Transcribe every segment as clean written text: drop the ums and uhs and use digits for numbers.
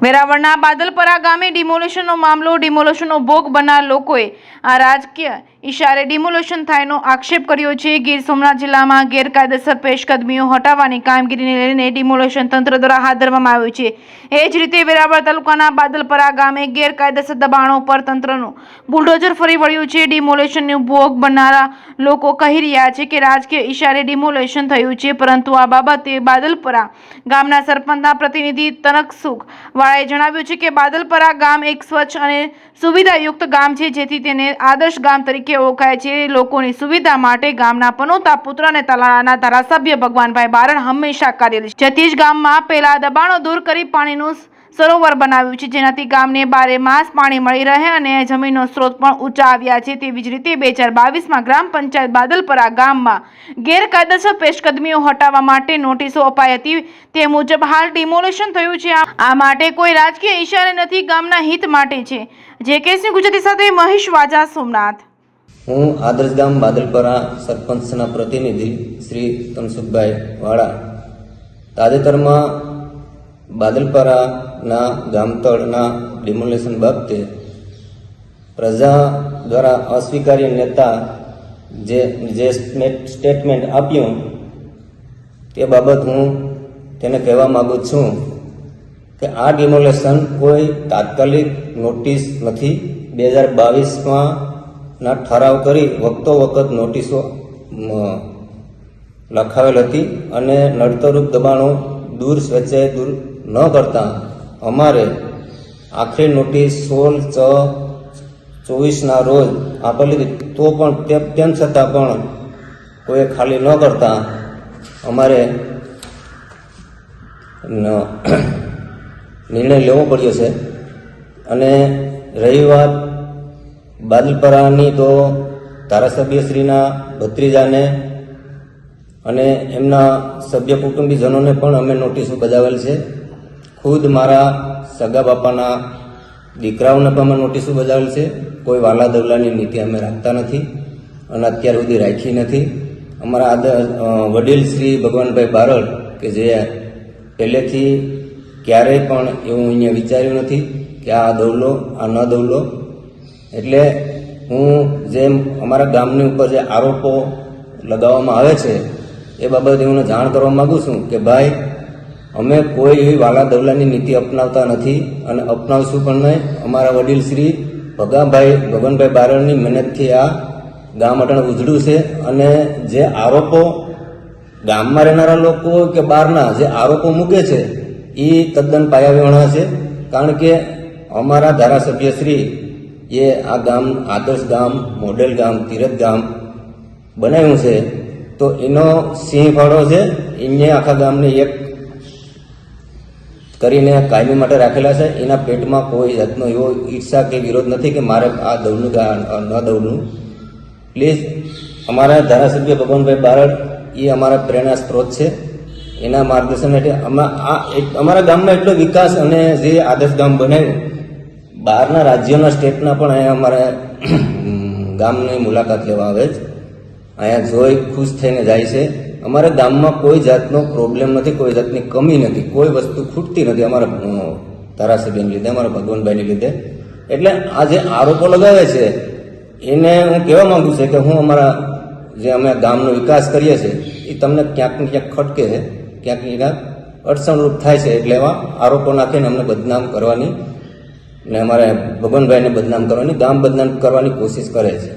વેરાવળના બાદલપરા ગામે ડિમોલેશનનો મામલો ડિમોલેશનનો ભોગ બનનાર લોકોએ આ રાજકીય ઇશારે ડિમોલેશન થાયનો આક્ષેપ કર્યો છે। ગીર સોમનાથ જિલ્લામાં ગેરકાયદેસર પેશકદમીઓ હટાવવાની કામગીરીને લઈને ડિમોલેશન તંત્ર દ્વારા હાથ ધરવામાં આવ્યું છે। એ જ રીતે વેરાવળ તાલુકાના બાદલપરા ગામે ગેરકાયદેસર દબાણો પર તંત્રનું બુલડોઝર ફરી વળ્યું છે। ડિમોલેશનનો ભોગ બનનારા લોકો કહી રહ્યા છે કે રાજકીય ઇશારે ડિમોલેશન થયું છે, પરંતુ આ બાબતે બાદલપરા ગામના સરપંચના પ્રતિનિધિ તનકસુખ વાળાએ જણાવ્યું છે કે બાદલપરા ગામ એક સ્વચ્છ અને સુવિધાયુક્ત ગામ છે, જેથી તેને આદર્શ ગામ તરીકે ઓળખાય છે। લોકોની સુવિધા માટે ગામના પનોતા પુત્ર અને તાલાળાના ધારાસભ્ય ભગવાનભાઈ બારડ હંમેશા કાર્યરત છે। જેથી જ ગામમાં પેલા દબાણો દૂર કરી પાણીનું સરોવર બનાવ્યું છે, જેનાથી ગામને 12 માસ પાણી મળી રહે અને જમીનનો સ્ત્રોત પણ ઊંચા આવ્યા છે। તેવી જ રીતે 2022માં ગ્રામ પંચાયત બાદલપરા ગામમાં ગેરકાયદેસર પેશકદમીઓ હટાવવા માટે નોટિસો અપાઈ હતી। તે મુજબ હાલ ડિમોલેશન થયું છે। આ માટે કોઈ રાજકીય ઇશારે નથી, ગામના હિત માટે છે। જે કેસની ગુજરાતી સાથે મહેશ વાજા, સોમનાથ। હું આદર્શ ગામ બાદલપરા સરપંચના પ્રતિનિધિ શ્રી તનસુખભાઈ વાળા તાજેતરમાં બાદલપરાના ગામતળના ડિમોલેશન બાબતે પ્રજા દ્વારા અસ્વીકાર્ય નેતા જે સ્ટેટમેન્ટ આપ્યું તે બાબત હું તેને કહેવા માગું છું કે આ ડિમોલેશન કોઈ તાત્કાલિક નોટિસ નથી। 2022માં ના ઠરાવ કરી વખતો વખત નોટિસો લખાવેલ હતી અને નડતરરૂપ દબાણો દૂર સ્વેચ્છાએ દૂર ન કરતા અમારે આખરી નોટિસ 16/6/24ના રોજ આપેલી હતી, તો પણ તેમ છતાં પણ કોઈ ખાલી ન કરતા અમારે નિર્ણય લેવો પડ્યો છે। અને રહી વાત બાદલપરાની, તો ધારાસભ્યશ્રીના ભત્રીજાને અને એમના સભ્ય કુટુંબીજનોને પણ અમે નોટિસો બજાવેલ છે। ખુદ મારા સગા બાપાના દીકરાઓને પણ અમે નોટિસો બજાવેલ છે। કોઈ વાલા દવલાની નીતિ અમે રાખતા નથી અને અત્યાર સુધી રાખી નથી। અમારા વડીલ શ્રી ભગવાનભાઈ બારડ કે જે પહેલેથી ક્યારેય પણ એવું અહીંયા વિચાર્યું નથી કે આ દવલો આ ન દવલો, એટલે હું જેમ અમારા ગામની ઉપર જે આરોપો લગાવવામાં આવે છે એ બાબતે હું જાણ કરવા માગું છું કે ભાઈ, અમે કોઈ એવી વાલા દવલાની નીતિ અપનાવતા નથી અને અપનાવશું પણ નહીં। અમારા વડીલ શ્રી ભગવાનભાઈ બારડની મહેનતથી આ ગામ અટણ ઉજળું છે અને જે આરોપો ગામમાં રહેનારા લોકો કે બહારના જે આરોપો મૂકે છે એ તદ્દન પાયાવિહોણા છે। કારણ કે અમારા ધારાસભ્યશ્રી એ આ ગામ આદર્શ ગામ, મોડેલ ગામ, તીરથ ગામ બનાવ્યું છે, તો એનો સિંહ ફાળો છે। એને આખા ગામને એક કરીને કાયમી માટે રાખેલા છે। એના પેટમાં કોઈ જાતનો એવો ઈર્ષા કે વિરોધ નથી કે મારે આ દવનું કે ન દવનું। પ્લીઝ અમારા ધારાસભ્ય ભગવાનભાઈ બારડ એ અમારા પ્રેરણા સ્ત્રોત છે। એના માર્ગદર્શન હેઠળ અમારા ગામમાં એટલો વિકાસ અને જે આદર્શ ગામ બનાવ્યું, બહારના રાજ્યોના સ્ટેટના પણ અહીંયા અમારા ગામની મુલાકાત લેવા આવે છે, અહીંયા જોઈ ખુશ થઈને જાય છે। અમારા ગામમાં કોઈ જાતનો પ્રોબ્લેમ નથી, કોઈ જાતની કમી નથી, કોઈ વસ્તુ ખૂટતી નથી અમારા ધારાસભ્યને લીધે, અમારા ભગવાનભાઈને લીધે। એટલે આ જે આરોપો લગાવે છે એને હું કહેવા માંગુ છું કે હું અમારા જે અમે ગામનો વિકાસ કરીએ છીએ એ તમને ક્યાંક ને ક્યાંક ખટકે છે, ક્યાંક ને ક્યાંક અડચણરૂપ થાય છે, એટલે એવા આરોપો નાખીને અમને બદનામ કરવાની ને અમારે ભગવાનભાઈને બદનામ કરવાની, ગામ બદનામ કરવાની કોશિશ કરે છે।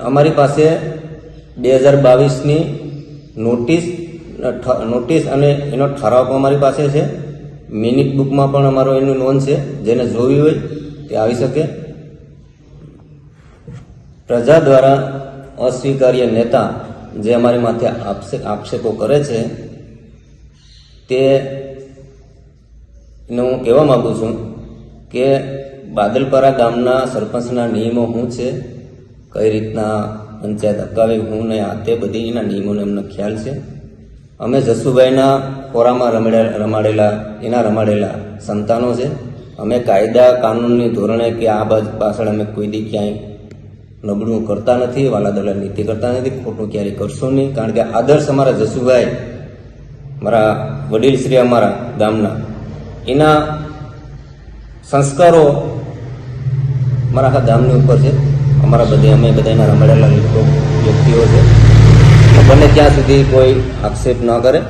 અમારી પાસે 2022ની નોટિસ અને એનો ઠરાવ પણ અમારી પાસે છે। મિનિટ બુકમાં પણ અમારો એની નોંધ છે, જેને જોવી હોય તે આવી શકે। પ્રજા દ્વારા અસ્વીકાર્ય નેતા જે અમારી માથે આક્ષેપો કરે છે તે હું કહેવા માગું છું કે બાદલપરા ગામના સરપંચના નિયમો શું છે, કઈ રીતના પંચાયત અકાવી હું ને આ તે બધી એના નિયમોને એમને ખ્યાલ છે। અમે જસુભાઈના ખોરામાં રમાડેલા સંતાનો છે। અમે કાયદા કાનૂનની ધોરણે કે આ બાજુ પાછળ અમે કોઈ દી ક્યાંય નબળું કરતા નથી, વાલા દલાલ નીતિ કરતા નથી, ખોટું ક્યારેય કરશું નહીં। કારણ કે આદર્શ અમારા જસુભાઈ, મારા વડીલ શ્રી અમારા ગામના એના સંસ્કારો અમારા આખા ગામની ઉપર છે. અમારા અમે બધાના રમાડેલા લોકો વ્યક્તિઓ છે. બને ત્યાં સુધી કોઈ આક્ષેપ ન કરે.